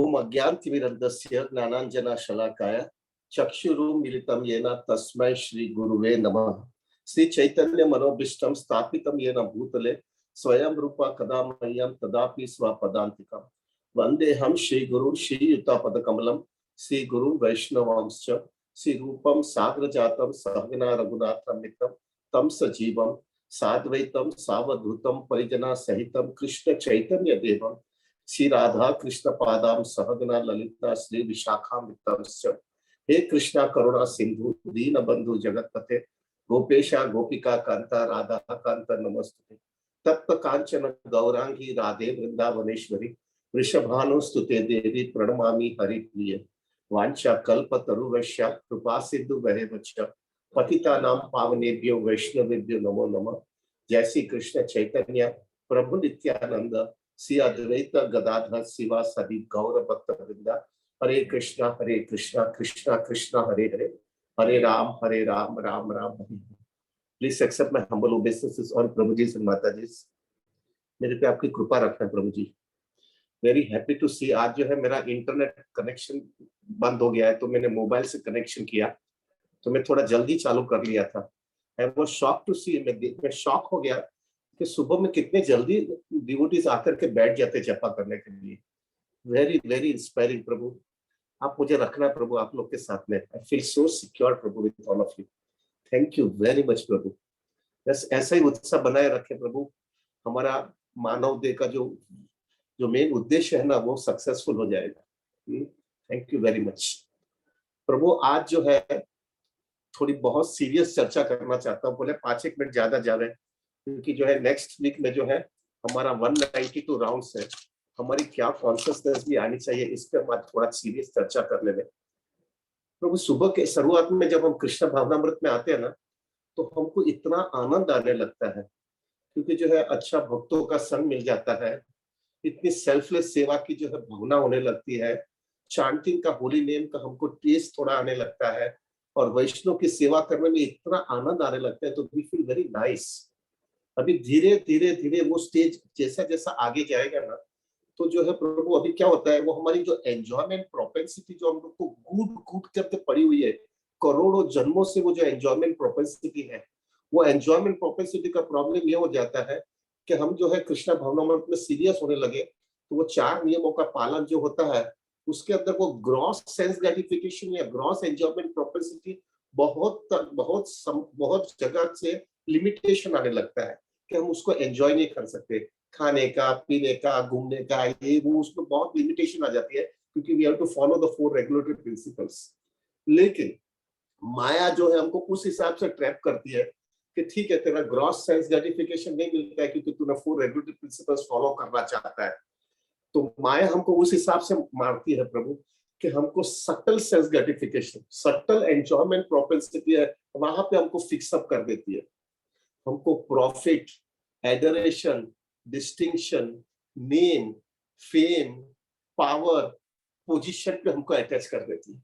ओम अज्ञानतिमिरन्धस्य ज्ञानाञ्जनशलाकाय चक्षुरुन्मीलितं येन तस्मै श्री गुरुवे नमः। श्री चैतन्य मनोभीष्टं स्थापितं येन भूतले स्वयं रूपा कदा मह्यं तदापि स्वपदान्तिकं वन्देऽहं श्रीगुरुं श्रीयुतापदकमलं श्रीगुरुं वैष्णवांश्च श्रीरूपं साग्रजातं सहगना रघुनाथान्वितं तं सजीवं साद्वैतं सावधूतं परिजना सहितं कृष्ण चैतन्य देवं श्री राधा कृष्ण पादाम सहगना ललिता श्री विशाखान्वितांश्च। हे कृष्णा करुणा सिंधु दीन बंधु जगतपते गोपेशा गोपिका कांता राधा कांता नमस्ते। तप्त कांचन गौरांगी राधे वृंदावनेश्वरी वृषभानुस्तुते देवी प्रणमामि हरिप्रिये। वांछा कल्पतरुवैश्य कृपा सिंधु वैभवश्च पतितानां पावनेभ्यो वैष्णवेभ्यो नमो नमः। जय श्री कृष्ण चैतन्य प्रभु नित्यानंद श्री अद्वैत गदाधर शिवा सदी गौर भक्त वृंदा। हरे कृष्णा कृष्णा कृष्णा हरे हरे, हरे राम राम राम हरे। प्लीज एक्सेप्ट माय हम्बल ओबेइसेंसेस और प्रभु जी और माता जी, मेरे पे आपकी कृपा रखना प्रभु जी। वेरी हैप्पी टू सी। आज जो है मेरा इंटरनेट कनेक्शन बंद हो गया है, तो मैंने मोबाइल से कनेक्शन किया, तो मैं थोड़ा जल्दी चालू कर लिया था। आई वाज शॉक टू सी, मैं शॉक हो गया कि सुबह में कितने जल्दी डिवोटीज आकर के बैठ जाते जपा करने के लिए। वेरी वेरी इंस्पायरिंग प्रभु। आप मुझे रखना प्रभु आप लोग के साथ में। आई फील सो सिक्योर प्रभु with all of you. Thank you very much प्रभु। बस ऐसा ही उत्साह बनाए रखे प्रभु। हमारा मानव देह का जो जो मेन उद्देश्य है ना, वो सक्सेसफुल हो जाएगा। थैंक यू वेरी मच प्रभु। आज जो है थोड़ी बहुत सीरियस चर्चा करना चाहता हूँ। बोले 5 मिनट ज्यादा जावे, क्योंकि जो है नेक्स्ट वीक में जो है हमारा 192 राउंड्स है। हमारी क्या कॉन्शियसनेस भी आनी चाहिए, इस पर हम थोड़ा सीरियस चर्चा करने में। प्रभु सुबह के शुरुआत में जब हम कृष्ण भावनामृत में आते हैं ना, तो हमको इतना आनंद आने लगता है, क्योंकि जो है अच्छा भक्तों का संग मिल जाता है। इतनी सेल्फलेस सेवा की जो है भावना होने लगती है। चांटिंग का, होली नेम का हमको टेस्ट थोड़ा आने लगता है, और वैष्णव की सेवा करने में इतना आनंद आने लगता है, तो वी फील वेरी नाइस। अभी धीरे धीरे धीरे वो स्टेज जैसा जैसा आगे जाएगा ना, तो जो है प्रभु अभी क्या होता है, वो हमारी जो एंजॉयमेंट प्रोपेंसिटी जो हम लोग को कूट कूट करके पड़ी हुई है करोड़ों जन्मों से, वो जो एंजॉयमेंट प्रोपेंसिटी है, वो एंजॉयमेंट प्रोपेंसिटी का प्रॉब्लम ये हो जाता है कि हम जो है कृष्णा भावनामृत में सीरियस होने लगे, तो वो 4 नियमों का पालन जो होता है, उसके अंदर वो ग्रॉस सेंस ग्रेटिफिकेशन या ग्रॉस एंजॉयमेंट प्रोपेंसिटी बहुत बहुत जगह से लिमिटेशन आने लगता है कि हम उसको एंजॉय नहीं कर सकते। खाने का, पीने का, घूमने का, ये वो, उसमें बहुत लिमिटेशन आ जाती है, क्योंकि we have to follow the 4 regulatory principles. लेकिन माया जो है हमको उस हिसाब से ट्रैप करती है कि ठीक है, तेरा ग्रॉस सेंस ग्रेटिफिकेशन नहीं मिलता है क्योंकि तूने 4 रेगुलेटरी प्रिंसिपल्स फॉलो करना चाहता है। तो माया हमको उस हिसाब से मारती है प्रभु कि हमको subtle sense gratification, subtle enjoyment propensity है, वहां पे हमको फिक्स अप कर देती है। हमको profit, adoration, distinction, name, fame, power, position पे हमको अटैच कर देती है।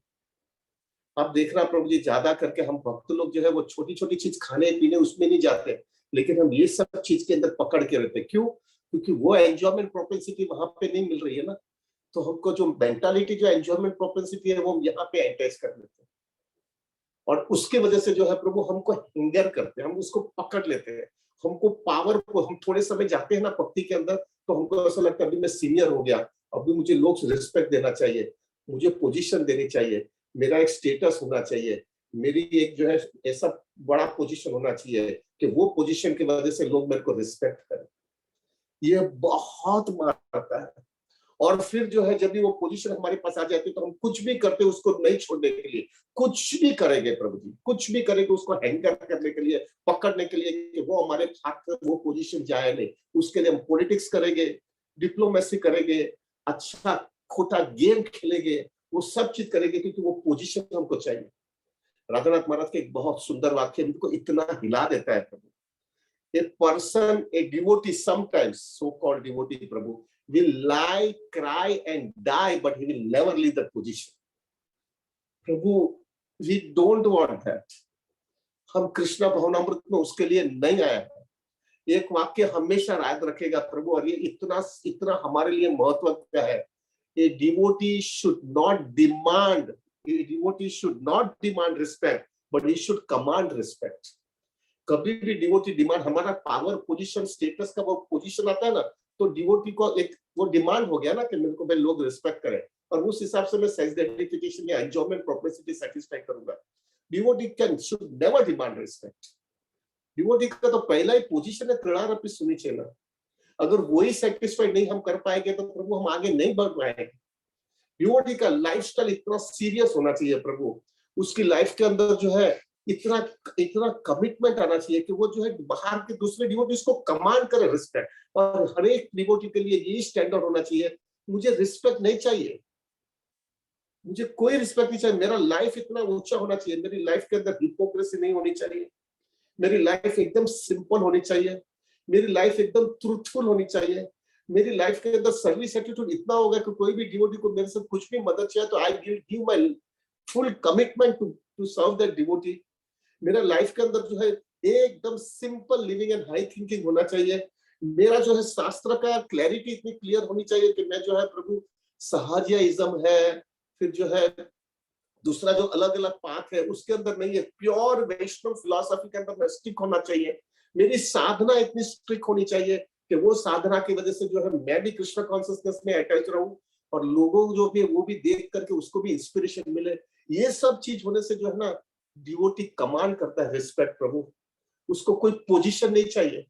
आप देखना प्रभु जी, ज्यादा करके हम भक्त लोग जो है वो छोटी छोटी चीज खाने पीने उसमें नहीं जाते, लेकिन हम ये सब चीज के अंदर पकड़ के रहते। क्यों? क्योंकि वो एंजॉयमेंट प्रोपेंसिटी वहां पे नहीं मिल रही है ना, तो हमको जो मेंटालिटी, जो एंजॉयमेंट प्रोपेंसिटी है, वो हम यहाँ पे अटैच कर लेते हैं, और उसके वजह से जो है प्रभु हमको हिंगर करते हैं, हम उसको पकड़ लेते हैं। हमको पावर को, हम थोड़े समय जाते हैं ना भक्ति के अंदर, तो हमको ऐसा लगता है अभी मैं सीनियर हो गया, अभी मुझे लोग रिस्पेक्ट देना चाहिए, मुझे पोजीशन देनी चाहिए, मेरा एक स्टेटस होना चाहिए, मेरी एक जो है ऐसा बड़ा पोजीशन होना चाहिए कि वो पोजीशन की वजह से लोग मेरे को रिस्पेक्ट करें। ये बहुत मारता है। और फिर जो है जब भी वो पोजीशन हमारे पास आ जाती है, तो हम कुछ भी करते उसको नहीं छोड़ने के लिए, कुछ भी करेंगे प्रभु जी, कुछ भी करेंगे उसको हैंगर करने के लिए, पकड़ने के लिए, कि वो हमारे हाथ से वो पोजीशन जाए नहीं। उसके लिए हम पॉलिटिक्स करेंगे, डिप्लोमेसी करेंगे, अच्छा खोटा गेम खेलेंगे, वो सब चीज करेंगे, क्योंकि वो पोजीशन हमको चाहिए। राधानाथ महाराज के एक बहुत सुंदर वाक्य हमको इतना हिला देता है प्रभु। A person, a devotee, sometimes so-called devotee Prabhu, will lie, cry and die, but he will never leave that position. Prabhu, we don't want that. हम कृष्ण भावनामृत में उसके लिए नहीं आए हैं। एक वाक्य हमेशा याद रखेगा प्रभु, और ये इतना इतना हमारे लिए महत्व का है। A devotee should not demand, a devotee should not demand respect, but he should command respect. कभी भी डिवोटी डिमांड, हमारा पावर पोजीशन स्टेटस का वो पोजीशन आता है ना, तो डिवोटी को एक वो डिमांड हो गया ना कि मेरे को भाई लोग रिस्पेक्ट करें, और उस हिसाब से मैं सेंस ग्रेटिफिकेशन या एंजॉयमेंट प्रोपेसिटी सेटिस्फाई करूंगा. Devotee can should never demand respect. Devotee का तो पहला ही पोजीशन है कृणार अपि सुनिचेना. अगर वही सेटिस्फाइड नहीं हम कर पाएंगे तो प्रभु हम आगे नहीं बढ़ पाएंगे. डिवोटी का लाइफस्टाइल इतना सीरियस होना चाहिए प्रभु, उसकी लाइफ के अंदर जो है इतना इतना कमिटमेंट आना चाहिए कि वो जो है बाहर के दूसरे डिवोटीज को कमांड करे रिस्पेक्ट. और हर एक डिवोटी के लिए यही स्टैंडर्ड होना चाहिए, मुझे रिस्पेक्ट नहीं चाहिए, मुझे कोई रिस्पेक्ट नहीं चाहिए, मेरा लाइफ इतना ऊंचा होना चाहिए, मेरी लाइफ के अंदर हिपोक्रेसी नहीं होनी चाहिए, मेरी लाइफ एकदम सिंपल होनी चाहिए, मेरी लाइफ एकदम ट्रूथफुल होनी चाहिए, मेरी लाइफ के अंदर सर्विस एटीट्यूड इतना होगा कि कोई भी डिवोटी को मेरे से कुछ भी मदद चाहिए तो I give my full commitment to serve that devotee. मेरा लाइफ के अंदर जो है एकदम simple living and high thinking होना चाहिए. मेरा जो है शास्त्र का क्लैरिटी इतनी क्लियर होनी चाहिए कि मैं जो है प्रभु सहाजियाइज्म है, फिर जो है दूसरा जो अलग अलग पाथ है उसके अंदर नहीं है, प्योर वैष्णव फिलॉसफी के अंदर मैं स्टिक होना चाहिए. मेरी साधना इतनी स्ट्रिक्ट होनी चाहिए कि वो साधना की वजह से जो है मैं भी कृष्ण कॉन्शियसनेस में अटैच रहूं और लोगों जो भी वो भी देख करके उसको भी इंस्पिरेशन मिले. ये सब चीज होने से जो है ना डिवोटी कमांड करता है रिस्पेक्ट प्रभु. उसको कोई पोजीशन नहीं चाहिए,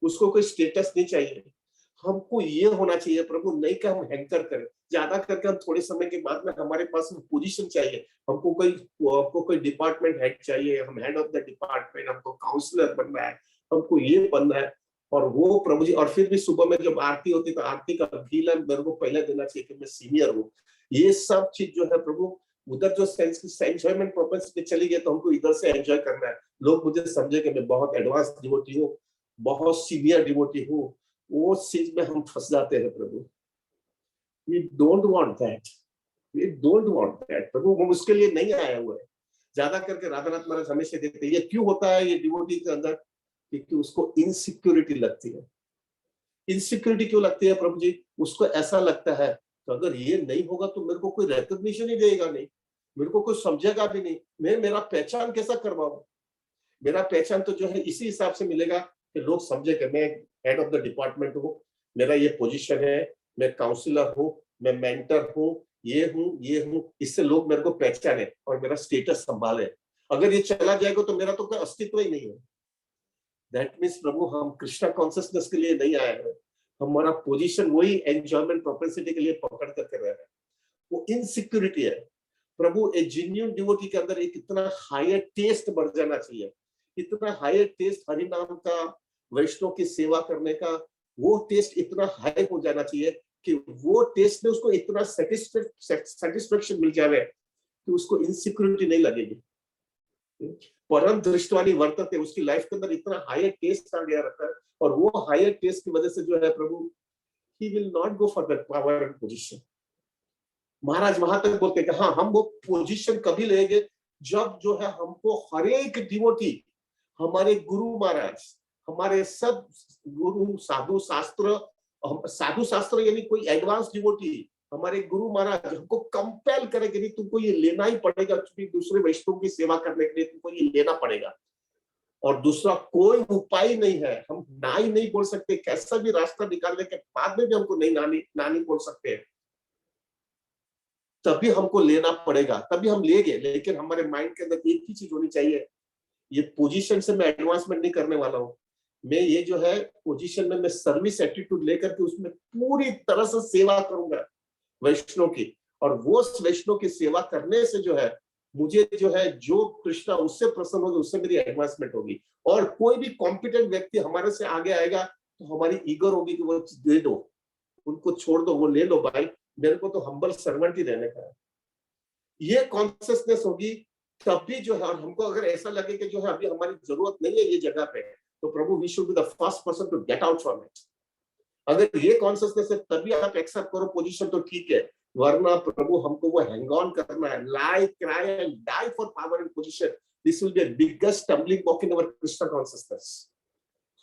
उसको कोई स्टेटस नहीं चाहिए. हमको ये होना चाहिए प्रभु, नहीं कि हम हैंकर करें, ज्यादा करके हम थोड़े समय के बाद में हमारे पास पोजीशन चाहिए, हमको कोई डिपार्टमेंट हेड चाहिए, हम हेड ऑफ द डिपार्टमेंट, हमको काउंसलर बनना है, हमको ये बनना है. और वो प्रभु जी, और फिर भी सुबह में जब आरती होती तो आरती का फील मेरे को पहले देना चाहिए कि मैं सीनियर हूँ. ये सब चीज जो है प्रभु, उधर जो एंजॉयमेंट प्रोपेसिटी चली गई तो हमको इधर से एंजॉय करना है. लोग मुझे समझे कि मैं बहुत एडवांस डिवोटी हूँ, बहुत सीनियर डिवोटी हूँ, वो चीज में हम फंस जाते हैं प्रभु. We don't want that. We don't want that. प्रभु हम उसके लिए नहीं आए हुए. ज्यादा करके राधानाथ महाराज हमेशा देते हैं. ये क्यों होता है ये डिवोटी के अंदर? क्योंकि उसको इनसिक्योरिटी लगती है. इनसिक्योरिटी क्यों लगती है प्रभु जी? उसको ऐसा लगता है तो अगर ये नहीं होगा तो मेरे को कोई रिकॉग्निशन ही देगा नहीं, मेरे को कोई समझेगा भी नहीं, मैं मेरा पहचान कैसा करवाऊं? मेरा पहचान तो जो है इसी हिसाब से मिलेगा कि लोग समझे कि मैं हेड ऑफ द डिपार्टमेंट हूँ, मेरा ये पोजीशन है, मैं काउंसलर हूँ, मैं मेंटर हूँ, ये हूँ, इससे लोग मेरे को पहचाने और मेरा स्टेटस संभाले. अगर ये चला जाएगा तो मेरा तो कोई अस्तित्व ही नहीं है. दैट मीन्स प्रभु हम कृष्णा कॉन्शियसनेस के लिए नहीं आए हैं, हमारा पोजीशन वही एंजॉयमेंट प्रोपेसिटी के लिए पकड़ करके रह रहे हैं. वो इनसिक्योरिटी है प्रभु. ए जेन्युइन डिवोटी के अंदर एक इतना हायर टेस्ट बढ़ जाना चाहिए, इतना हायर टेस्ट हरि नाम का, वैष्णव की सेवा करने का, वो टेस्ट इतना हाई हो जाना चाहिए कि वो टेस्ट में उसको इतना सेटिस्फेक्शन मिल जाए कि उसको इनसिक्योरिटी नहीं लगेगी. परम दृष्टवानी वर्तते, उसकी लाइफ के अंदर इतना हायर टेस्ट आ गया रहता है, और वो हायर टेस्ट की वजह से जो है प्रभु he will not go for that power and position. महाराज वहां तक बोलते हैं कि हाँ हम वो पोजीशन कभी लेंगे जब जो है हमको हर एक डिवोटी, हमारे गुरु महाराज, हमारे सब गुरु साधु शास्त्र यानी कोई एडवांस डिवोटी, हमारे गुरु महाराज हमको कंपेल करे कि नहीं तुमको ये लेना ही पड़ेगा, क्योंकि दूसरे वैष्णव की सेवा करने के लिए तुमको ये लेना पड़ेगा और दूसरा कोई उपाय नहीं है. हम ना ही नहीं बोल सकते, कैसा भी रास्ता निकालने के बाद में भी हमको नहीं ना नहीं बोल सकते, तभी हमको लेना पड़ेगा, तभी हम लेंगे. लेकिन हमारे माइंड के अंदर एक ही चीज होनी चाहिए, ये पोजीशन से मैं एडवांसमेंट नहीं करने वाला हूँ, मैं ये जो है पोजीशन में मैं सर्विस एटीट्यूड लेकर के उसमें पूरी तरह से सेवा करूंगा वैष्णव की. और वो वैष्णव की सेवा करने से जो है मुझे जो है जो कृष्णा उससे प्रसन्न होगी, उससे मेरी एडवांसमेंट होगी. और कोई भी कॉम्पिटेंट व्यक्ति हमारे से आगे आएगा तो हमारी ईगर होगी कि वो दे दो, उनको छोड़ दो, वो ले लो भाई, मेरे को तो हम्बल सर्वेंट ही रहने का है. ये कॉन्शियसनेस होगी तभी जो है. और हमको अगर ऐसा लगे कि जो है अभी हमारी जरूरत नहीं है ये जगह पे, तो प्रभु we should be the first person to get out from it. अगर ये कॉन्शियसनेस है तभी आप एक्सेप्ट करो पोजीशन तो ठीक है, वरना प्रभु हमको वो हैंग ऑन करना है, lie cry and die for power and position. This will be the biggest stumbling block in our Krishna consciousness.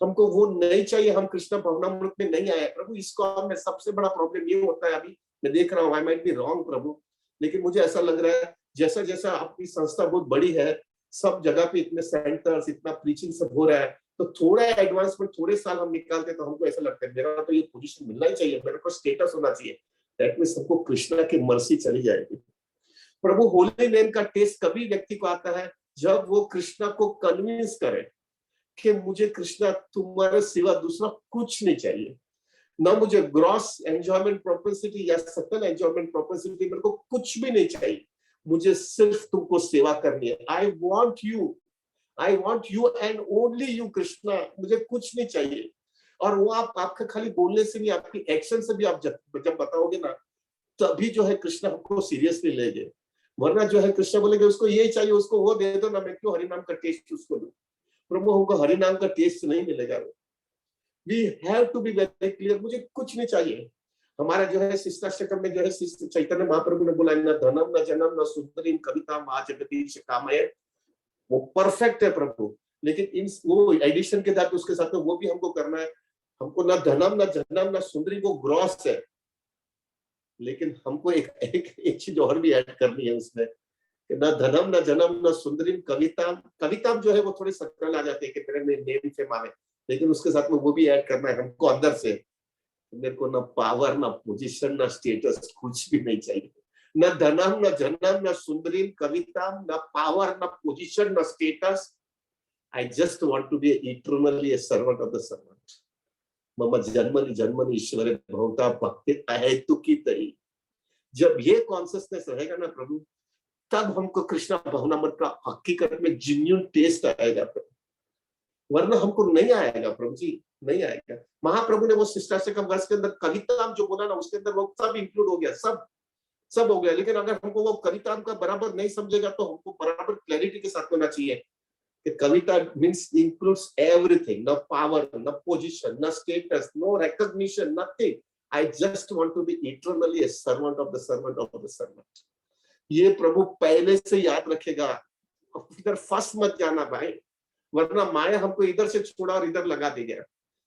हमको वो नहीं चाहिए. हम कृष्ण भवनामृत में नहीं आए प्रभु. इसको में सबसे बड़ा प्रॉब्लम ये होता है अभी, मैं देख रहा हूँ, आई माइट बी रॉन्ग प्रभु, लेकिन मुझे ऐसा लग रहा है जैसा जैसा आपकी संस्था बहुत बड़ी है, सब जगह पे इतने सेंटर्स, इतना प्रीचिंग सब हो रहा है, तो थोड़ा एडवांसमेंट, थोड़े साल हम निकालते तो हमको ऐसा लगता है मेरा तो ये पोजीशन मिलना ही चाहिए, मेरे को स्टेटस होना चाहिए। दैट मींस हमको कृष्णा की मर्सी चली जाएगी। प्रभु होली नेम का टेस्ट कभी व्यक्ति को आता है जब वो कृष्णा को कन्विंस करे कि मुझे कृष्णा तुम्हारे सिवा दूसरा कुछ नहीं चाहिए, ना मुझे ग्रॉस एंजॉयमेंट प्रोपेंसिटी या सटल एंजॉयमेंट प्रोपेंसिटी, मेरे को कुछ भी नहीं चाहिए, मुझे सिर्फ तुमको सेवा करनी है। I want you and only you Krishna, मुझे कुछ नहीं चाहिए। और वो आपका खाली बोलने से नहीं, आपकी एक्शन से भी आप जब बताओगे ना, तभी जो है कृष्णा हमको सीरियसली लेंगे। वरना जो है कृष्णा बोलेंगे उसको ये चाहिए, उसको वो दे दो ना, मैं क्यों हरिनाम का टेस्ट उसको दूं। प्रभु हमको हरिनाम का टेस्ट नहीं मिलेगा। We have to be very clear, मुझे कुछ नहीं चाहिए। हमारा जो है शिष्टाष्टकम में जो है चैतन्य महाप्रभु ने बोला, न धनम न जनम न सुंदरीम कविता मां जगदीश कामये, वो परफेक्ट है प्रभु, लेकिन इन वो एडिशन के साथ उसके साथ में वो भी हमको करना है। हमको न धनम न जनम न सुंदरी, वो ग्रॉस है, लेकिन हमको एक चीज और भी ऐड करनी है उसमें, न धनम न जनम न सुंदरीम कविता जो है वो थोड़ी सकल आ जाती है कि मेरे नेम से माने, लेकिन उसके साथ में वो भी ऐड करना है हमको अंदर से, मेरे को ना पावर ना पोजीशन ना स्टेटस कुछ भी नहीं चाहिए। न धनम न जनम न सुंदरीम कविता, न पावर न पोजीशन न status, I just want to be eternally a servant of the servant. मम जन्मनि जन्मनि ईश्वरे भवता भक्ति अहेतुकी तई। जब ये कॉन्शियसनेस रहेगा ना प्रभु, तब हमको कृष्णा भावनामृत का हकीकत में जेन्युइन टेस्ट आएगा प्रभु, वरना हमको नहीं आएगा प्रभु जी, नहीं आएगा। महाप्रभु ने वो शिष्टाष्टकम वर्ष के अंदर कविता जो बोला ना, उसके अंदर वो सब इंक्लूड हो गया, सब हो गया। लेकिन अगर हमको वो कविता का बराबर नहीं समझेगा तो हमको बराबर क्लैरिटी के साथ होना चाहिए कि कविता मीन्स इंक्लूड्स एवरीथिंग, न पावर न पोजीशन न status no recognition nothing, I just want to be eternally a servant of the servant of the servant. ये प्रभु पहले से याद रखेगा, इधर फंस मत जाना भाई, वरना माया हमको इधर से छोड़ा और इधर लगा देगा।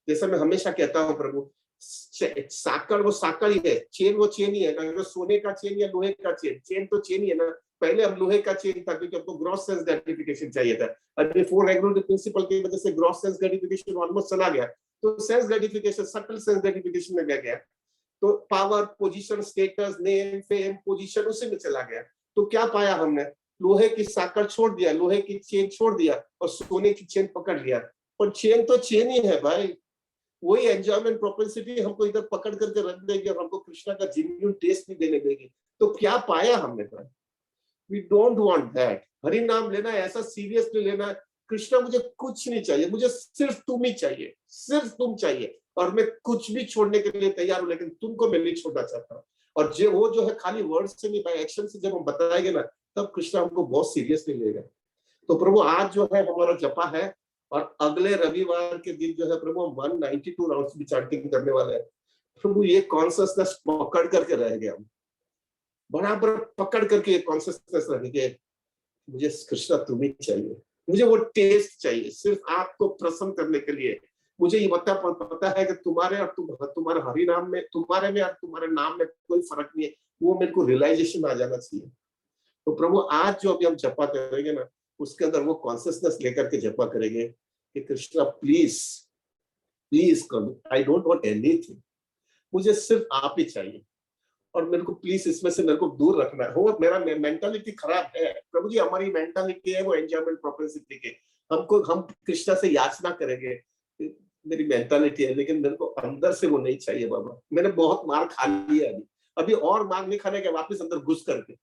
जैसे मैं हमेशा कहता हूँ प्रभु, साकड़ वो साकड़ ही है, चेन वो चेन ही है ना, तो सोने का चेन या लोहे का चेन, चेन तो चेन ही है ना। पहले हम लोहे का चेन था क्योंकि हमको ग्रॉस सेंस ग्रेटिफिकेशन चाहिए था, और फोर रेगुलर प्रिंसिपल की वजह से ग्रॉस सेंस ग्रेटिफिकेशन ऑलमोस्ट चला गया, तो sense gratification subtle sense gratification में गया, तो power position status name fame position उसी में चला गया। तो क्या पाया हमने, लोहे की साकड़ छोड़ दिया, लोहे की चेन छोड़ दिया और सोने की चेन पकड़ लिया। और चेन तो चेन ही है भाई, वही एंजॉयमेंट प्रोपेंसिटी हमको इधर पकड़ करके रख देगी और हमको कृष्णा का जेन्युइन टेस्ट भी देने देगी। तो क्या पाया हमने भाई? We don't want that. Hari नाम लेना है ऐसा सीरियसली लेना है, कृष्णा मुझे कुछ नहीं चाहिए, मुझे सिर्फ तुम ही चाहिए, सिर्फ तुम चाहिए, और मैं कुछ भी छोड़ने के लिए तैयार हूं, लेकिन तुमको मैं नहीं छोड़ना चाहता। और वो जो है खाली वर्ड से नहीं, बाय एक्शन से जब हम बताएंगे ना, तब कृष्णा हमको बहुत सीरियसली लेगा। तो प्रभु आज जो है हमारा जपा है, और अगले रविवार के दिन जो है प्रभु 192 राउंड्स भी चैंटिंग करने वाले हैं। प्रभु ये कॉन्शियसनेस पकड़ करके रह गया, बराबर पकड़ करके ये कॉन्शियसनेस रहेंगे, मुझे कृष्णा तुम ही चाहिए, मुझे वो टेस्ट चाहिए सिर्फ आपको प्रसन्न करने के लिए। मुझे ये पता है कि तुम्हारे और तुम्हारे हरि नाम में, तुम्हारे में और तुम्हारे नाम में कोई फर्क नहीं है, वो मेरे को रियलाइजेशन आ जाना चाहिए। तो प्रभु आज जो अभी हम जपा करेंगे ना, उसके अंदर वो कॉन्शियसनेस लेकर के जपा करेंगे कि Krishna please please come, I don't want anything, मुझे सिर्फ आप ही चाहिए, और मेरे को प्लीज इसमें से मेरे को दूर रखना है। वो मेरा मेंटालिटी खराब है प्रभु जी, हमारी मेंटालिटी है वो एंजॉयमेंट प्रोपेंसिटी के, हम कृष्णा से याचना करेंगे, मेरी मेंटालिटी है, लेकिन मेरे को अंदर से वो नहीं चाहिए बाबा। मैंने बहुत मार खा लिया, अभी और मार नहीं खाने के, वापस अंदर घुस करके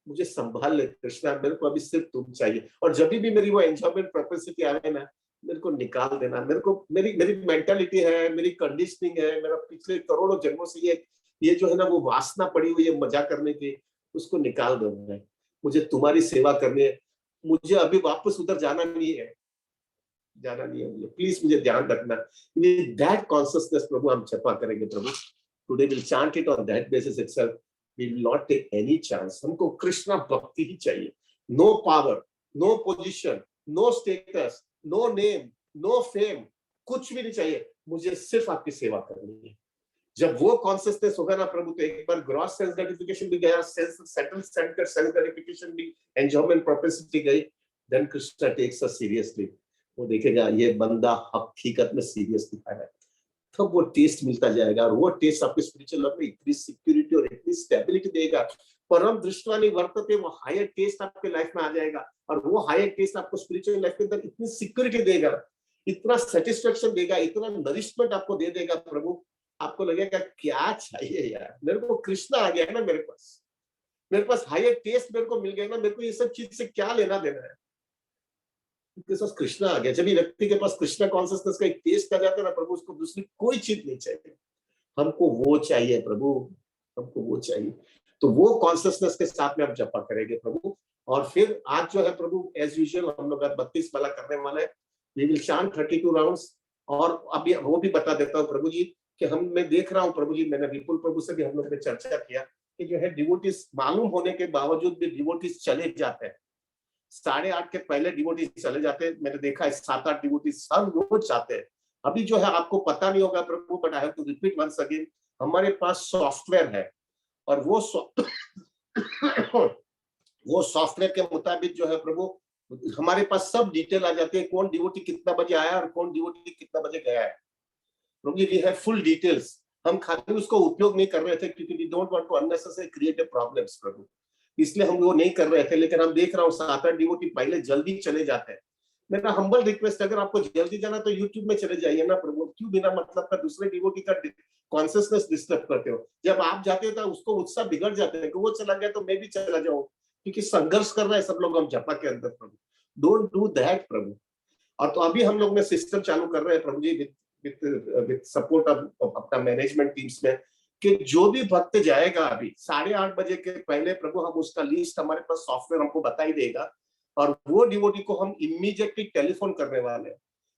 मुझे संभाल ले कृष्णा, मेरे को अभी सिर्फ तुम चाहिए। और जब भी मेरी वो एंजॉयमेंट प्रोपेंसिटी आए ना, मेरे को निकाल देना, मेरे को मेरी मेंटालिटी है, मेरी कंडीशनिंग है, मेरा पिछले करोड़ों जन्मों से ये जो है ना वो वासना पड़ी हुई है मजा करने की, उसको निकाल दो। मुझे तुम्हारी सेवा करनी है, मुझे अभी वापस उधर जाना नहीं है मुझे, प्लीज मुझे ध्यान रखना। विद दैट कॉन्शियसनेस प्रभु हम जपा करेंगे प्रभु, today will chant it on that basis itself, we will not take any chance. हमको कृष्णा भक्ति ही चाहिए, no power, no position, no status, no name, no fame, कुछ भी नहीं चाहिए, मुझे सिर्फ आपकी सेवा करनी है। जब वो कॉन्सियसनेस होगा ना प्रभु, तो एक बार ग्रॉस सेंस ग्रेटिफिकेशन भी गया, सेंट्रल सेंटर सेंस ग्रेटिफिकेशन भी, एंजॉयमेंट प्रोपेसिटी गई, then Krishna takes us seriously. वो देखेगा ये बंदा हकीकत में सीरियस दिखा रहा है, तो वो टेस्ट मिलता जाएगा, और वो टेस्ट आपके स्पिरिचुअल लाइफ में इतनी सिक्योरिटी और इतनी स्टेबिलिटी देगा। परम दृष्टवानी वर्तते, वो हायर टेस्ट आपके लाइफ में आ जाएगा, और वो हायर टेस्ट आपको स्पिरिचुअल लाइफ के अंदर इतनी सिक्योरिटी देगा, इतना सेटिस्फेक्शन देगा, इतना नरिशमेंट आपको दे देगा प्रभु, आपको लगेगा क्या चाहिए यार, मेरे को कृष्ण आ गया ना, मेरे पास हायर टेस्ट मेरे को मिल गया ना, मेरे को ये सब चीज से क्या लेना देना है, कृष्णा आ गया। जब ये व्यक्ति के पास कृष्णा कॉन्सियसनेस का एक टेस्ट आ जाता है ना प्रभु, उसको दूसरी कोई चीज नहीं चाहिए, हमको वो चाहिए प्रभु, हमको वो चाहिए। तो वो कॉन्सियसनेस के साथ में आप जपा करेंगे प्रभु। और फिर आज जो है प्रभु, एज यूजुअल हम लोग 32 वाला करने वाले हैं, वी विल चांट 32 राउंड्स। और अभी वो भी बता देता हूँ प्रभु जी कि मैं देख रहा हूँ प्रभु जी, मैंने विपुल प्रभु से भी हम लोग ने चर्चा किया कि जो है डिवोटीज मालूम होने के बावजूद भी डिवोटीज चले जाते हैं, 8:30 के पहले डिवोटीज चले जाते हैं। मैंने देखा है 7-8 डिवोटीज हर रोज जाते हैं। अभी जो है आपको पता नहीं होगा प्रभु, but I have to repeat once again, हमारे पास सॉफ्टवेयर है, और वो वो सॉफ्टवेयर के मुताबिक जो है प्रभु, हमारे पास सब डिटेल आ जाती है, कौन डिवोटी कितना बजे आया और कौन डिवोटी कितना बजे गया है प्रभु जी, वी हैव फुल डिटेल्स। हम खाली उसको उपयोग नहीं कर रहे थे क्योंकि we don't want to unnecessary create problems प्रभु, इसलिए हम वो नहीं कर रहे थे। लेकिन हम देख रहा हूँ 7-8 डिवोटी पहले जल्दी चले जाते हैं। मेरा हम्बल रिक्वेस्ट, अगर आपको जल्दी जाना तो यूट्यूब में चले जाइए ना प्रभु, क्यों बिना मतलब का दूसरे डिवोटी का कॉन्सियसनेस डिस्टर्ब करते हो। जब आप जाते हो तो उसको उत्साह बिगड़ जाते हैं कि वो चला गया तो मैं भी चला जाऊं, क्योंकि संघर्ष कर रहे हैं सब लोग हम जपा के अंदर प्रभु, डोंट डू दैट प्रभु। और तो अभी हम लोग ने सिस्टम चालू कर रहे हैं प्रभु जी, विद सपोर्ट ऑफ अपना मैनेजमेंट टीम्स में, कि जो भी भक्त जाएगा अभी 8:30 बजे के पहले प्रभु, हम उसका लिस्ट, हमारे पास सॉफ्टवेयर हमको बता ही देगा, और वो डिवोटी को हम इमीडिएटली टेलीफोन करने वाले हैं,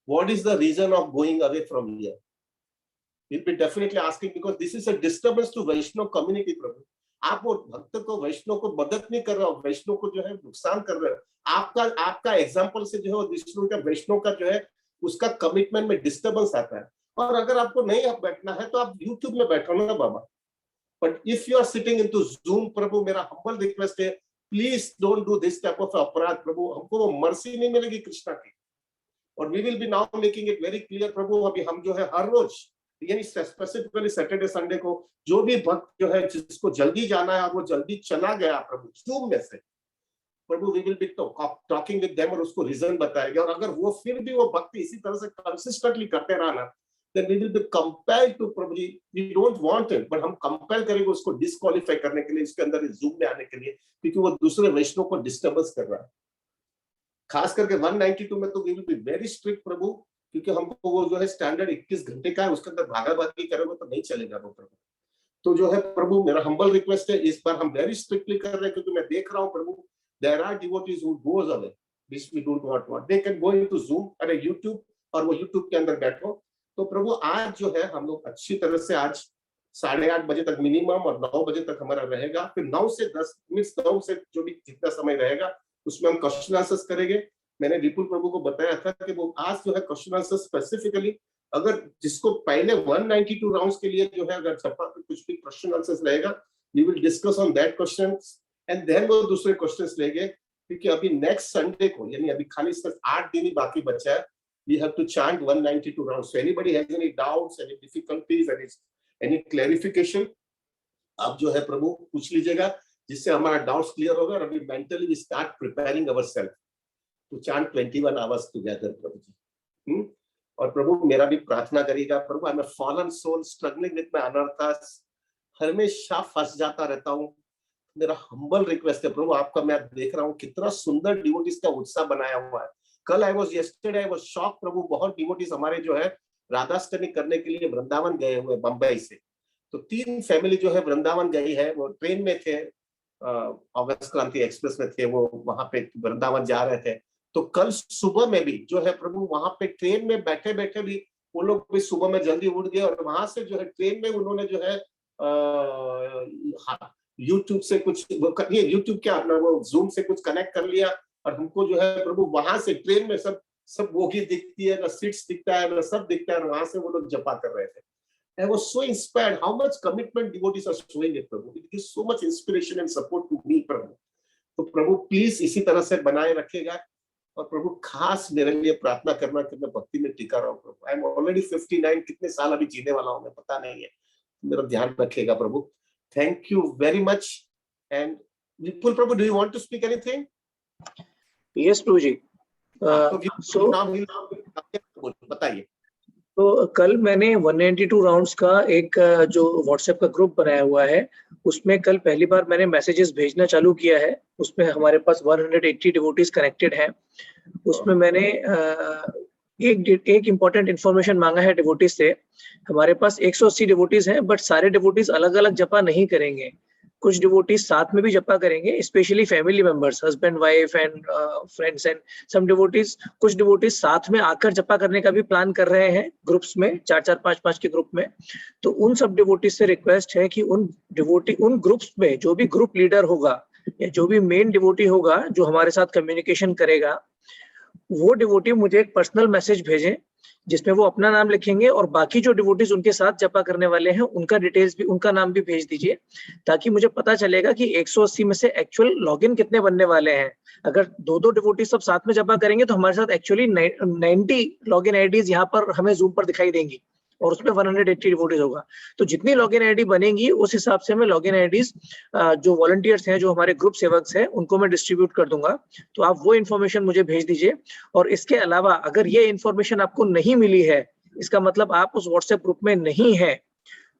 what is the reason of going away from here, will be definitely asking, because this is a disturbance to Vaishnav community प्रभु। आप वो भक्त को, वैष्णव को मदद नहीं कर रहे हो, वैष्णव को जो है नुकसान कर रहे हो। आपका एग्जाम्पल से जो है वैष्णव का जो है उसका कमिटमेंट में डिस्टर्बेंस आता है। और अगर आपको नहीं बैठना है तो आप यूट्यूब में बैठो ना बाबा, but if you are sitting into Zoom प्रभु, मेरा हम्बल रिक्वेस्ट है, please don't do this type of अपराध प्रभु, हमको वो मर्सी नहीं मिलेगी कृष्णा की। और we will be now making it very clear प्रभु, अभी हम जो है हर रोज, यानी स्पेसिफिकली सैटरडे संडे को, जो भी भक्त जो है जिसको जल्दी जाना है और वो जल्दी चला गया प्रभु जूम में से प्रभु, we will be talking with them और उसको रीजन बताएगा। और अगर वो फिर भी वो भक्त इसी तरह से कंसिस्टेंटली करते रहा ना, then we will be compelled to प्रभु ji, we don't want it, but हम कंपेल करेंगे उसको डिस्क्वालीफाई करने के लिए, इसके अंदर जूम में आने के लिए, क्योंकि वो दूसरे वैष्णव को डिस्टर्बेंस कर रहा है। खास करके 192 में तो we will be very strict प्रभु, क्योंकि हमको वो जो है स्टैंडर्ड 21 घंटे का है, उसके अंदर भागाभागी करोगे तो नहीं चलेगा वो प्रभु। तो जो है प्रभु, मेरा हम्बल रिक्वेस्ट है, इस बार हम वेरी स्ट्रिक्टली कर रहे हैं, क्योंकि मैं देख रहा हूँ प्रभु, there are devotees who goes away, this we don't want, they can go into Zoom, अरे यूट्यूब, और वो यूट्यूब के अंदर बैठो। तो प्रभु आज जो है हम लोग अच्छी तरह से आज 8:30 बजे तक मिनिमम, और 9 बजे तक हमारा रहेगा, फिर 9 से 10 मिनट, 9 से जो भी जितना समय रहेगा उसमें हम क्वेश्चन आंसर्स करेंगे। मैंने विपुल प्रभु को बताया था कि वो आज जो है क्वेश्चन आंसर स्पेसिफिकली, अगर जिसको पहले 192 राउंड्स के लिए जो है अगर कुछ भी क्वेश्चन आंसर्स रहेगा, we will discuss on that questions, and then वो दूसरे क्वेश्चंस लेंगे, क्योंकि अभी नेक्स्ट संडे को, यानी अभी खाली सिर्फ 8 दिन ही बाकी बचा है, we have to chant 192 rounds. So anybody has any doubts, any difficulties, any clarification, आप जो है प्रभु पूछ लीजिएगा, जिससे हमारा डाउट्स क्लियर होगा। और अभी mentally we start preparing ourselves to chant 21 hours together प्रभु जी। और प्रभु मेरा भी प्रार्थना करिएगा प्रभु, I am a fallen soul struggling with my अनर्थास, हमेशा फंस जाता रहता हूँ। मेरा हम्बल रिक्वेस्ट है प्रभु, आपका मैं देख रहा हूँ कितना सुंदर डिवोटीज का उत्साह बनाया हुआ है। कल yesterday I was shocked प्रभु, बहुत डिवोटीज हमारे जो है राधाष्टमी करने के लिए वृंदावन गए हुए बंबई से। तो 3 फैमिली जो है वृंदावन गई है, वो ट्रेन में थे, अगस्त क्रांति एक्सप्रेस में थे, वो वहां पे वृंदावन जा रहे थे। तो कल सुबह में भी जो है प्रभु, वहां पे ट्रेन में बैठे बैठे भी वो लोग भी सुबह में जल्दी उठ गए, और वहां से जो है ट्रेन में उन्होंने जो है यूट्यूब से कुछ, यूट्यूब क्या अपना वो जूम से कुछ कनेक्ट कर लिया, और हमको जो है प्रभु वहां से ट्रेन में सब बोगी दिखती है ना, सीट्स दिखता है ना, सब दिखता है, वहां से वो लोग जपा कर रहे थे। I was so inspired how much commitment devotees are showing it, Prabhu. It gives so much inspiration and support to me, Prabhu. तो प्रभु प्लीज इसी तरह से बनाए रखेगा, और प्रभु खास मेरे लिए प्रार्थना करना कि मैं भक्ति में टिका रहूं प्रभु। आई एम ऑलरेडी 59, कितने साल अभी जीने वाला हूं मैं पता नहीं है, मेरा ध्यान रखेगा प्रभु। Thank you very much. And Vipul प्रभु, do you want to speak anything? Yes प्रभु जी। सो बताइए। तो कल मैंने 192 राउंड्स का एक जो व्हाट्सएप का ग्रुप बनाया हुआ है, उसमें कल पहली बार मैंने मैसेजेस भेजना चालू किया है। उसमें हमारे पास 180 डिवोटीज कनेक्टेड हैं। उसमें मैंने एक इम्पोर्टेंट इन्फॉर्मेशन मांगा है डिवोटीज से। हमारे पास 180 डिवोटीज हैं, बट सारे डिवोटीज अलग अलग जपा नहीं करेंगे। कुछ डिवोटीज साथ में भी जपा करेंगे, specially family members, husband wife and friends and some devotees. कुछ डिवोटीज साथ में आकर जपा करने का भी प्लान कर रहे हैं ग्रुप्स में, 4-4, 5-5 के ग्रुप में। तो उन सब डिवोटीज से रिक्वेस्ट है कि उन ग्रुप्स में जो भी ग्रुप लीडर होगा या जो भी मेन डिवोटी होगा जो हमारे साथ कम्युनिकेशन करेगा, वो डिवोटी मुझे एक पर्सनल मैसेज भेजें जिसमें वो अपना नाम लिखेंगे और बाकी जो डिवोटीज उनके साथ जपा करने वाले हैं उनका डिटेल्स भी, उनका नाम भी भेज दीजिए, ताकि मुझे पता चलेगा कि 180 में से एक्चुअल लॉगिन कितने बनने वाले हैं। अगर 2-2 डिवोटीज सब साथ में जपा करेंगे तो हमारे साथ एक्चुअली 90 लॉगिन आईडीज यहाँ पर हमें जूम पर दिखाई देंगी और उसमें 180 डिवोटीज होगा। तो जितनी लॉगिन आईडी बनेंगी उस हिसाब से मैं लॉगिन आईडीज जो वॉलंटियर्स हैं, जो हमारे ग्रुप सेवक हैं, उनको मैं डिस्ट्रीब्यूट कर दूंगा। तो आप वो इन्फॉर्मेशन मुझे भेज दीजिए। और इसके अलावा अगर ये इन्फॉर्मेशन आपको नहीं मिली है, इसका मतलब आप उस व्हाट्सएप ग्रुप में नहीं है,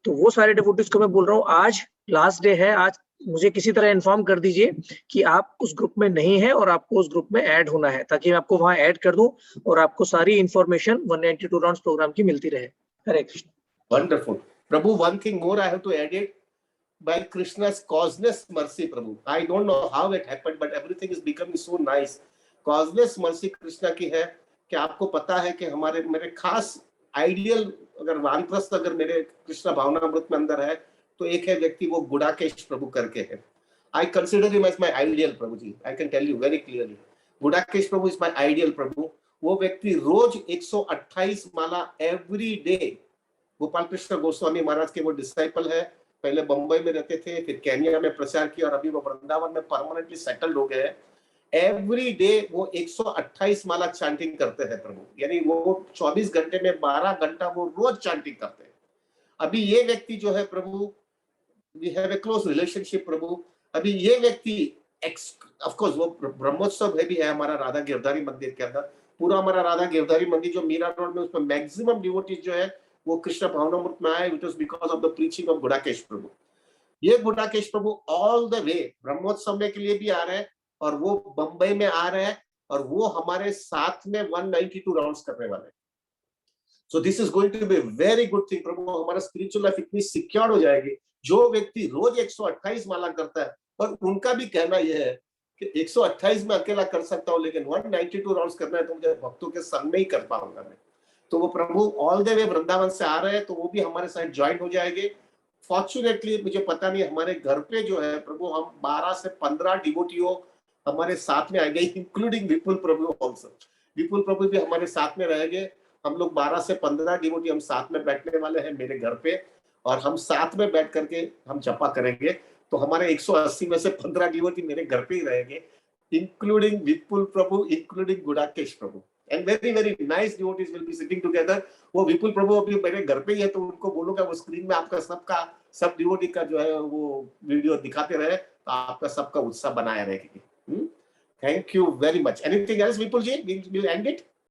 तो वो सारे डिवोटीज को मैं बोल रहा हूँ आज लास्ट डे है, आज मुझे किसी तरह इन्फॉर्म कर दीजिए कि आप उस ग्रुप में नहीं है और आपको उस ग्रुप में ऐड होना है, ताकि मैं आपको वहां ऐड कर दूं और आपको सारी इन्फॉर्मेशन 192 राउंड्स प्रोग्राम की मिलती रहे। Hare Krishna. Wonderful. Prabhu, one thing more I have to add it. By Krishna's causeless mercy, Prabhu. I don't know how it happened, but everything is becoming so nice. Causeless mercy Krishna की है कि आपको पता है कि मेरे खास ideal, अगर वानप्रस्थ अगर मेरे कृष्ण भावनामृत में अंदर है, तो एक है व्यक्ति, वो गुडाकेश प्रभु करके है। I consider him as my ideal, Prabhu ji. I can tell you very clearly. Gudakesh Prabhu is my ideal प्रभु। वो व्यक्ति रोज 128 माला एवरी डे, गोपाल कृष्ण गोस्वामी महाराज के वो डिसाइपल है। पहले बंबई में रहते थे, फिर केन्या में प्रचार किया और अभी वो वृंदावन में परमानेंटली सेटल्ड हो गए। एवरी डे वो 128 माला चैंटिंग करते हैं प्रभु, यानी वो 24 घंटे में 12 घंटा वो रोज चैंटिंग करते हैं। अभी ये व्यक्ति जो है प्रभु, we have a close relationship प्रभु। अभी ये व्यक्ति ऑफ कोर्स वो ब्रह्मोत्सव है भी है हमारा राधा गिरधारी मंदिर के अंदर। पूरा हमारा राधा गिरधारी मंदिर जो मीरा रोड में, उसमें मैक्सिमम डिवोटीज जो है वो कृष्ण भावनामृत में आए, which was because of the preaching of Gudakesh प्रभु। ये गुडाकेश प्रभु ऑल द वे ब्रह्मोत्सव में के लिए भी आ रहे हैं और वो बंबई में आ रहे हैं और वो हमारे साथ में 192 राउंड्स करने वाले हैं। So this is going to be very good thing प्रभु। हमारा स्पिरिचुअल लाइफ इतनी सिक्योर हो जाएगी। जो व्यक्ति रोज 128 माला करता है, और उनका भी कहना यह है कि 128 में अकेला कर सकता हूँ, लेकिन 192 राउंड्स करना है तो मुझे भक्तों के संग में ही कर पाऊंगा मैं। तो वो प्रभु ऑल द वे वृंदावन से आ रहे हैं, तो वो भी हमारे साथ ज्वाइन हो जाएंगे। फॉर्चुनेटली मुझे पता नहीं, हमारे घर पे जो है प्रभु, हम 12 से 15 डिवोटियों हमारे साथ में आएंगे, इंक्लूडिंग विपुल प्रभु ऑल्सो। विपुल प्रभु भी हमारे साथ में रहेंगे। हम लोग 12 से 15 डिवोटी हम साथ में बैठने वाले हैं मेरे घर पे, और हम साथ में बैठ करके हम जपा करेंगे। तो हमारे 180 में से 15 डिवोटी मेरे घर पे ही रहेंगे, including Vipul Prabhu, including Gudakesh Prabhu, and very very nice devotees will be sitting together. वो विपुल प्रभु अभी मेरे घर पे ही है, तो उनको बोलूंगा वो स्क्रीन में आपका सबका, सब डिवोटी का जो है वो वीडियो दिखाते रहे, तो आपका सबका उत्साह बनाया रहेगी। Thank you very much. Anything else Vipul ji, will end it?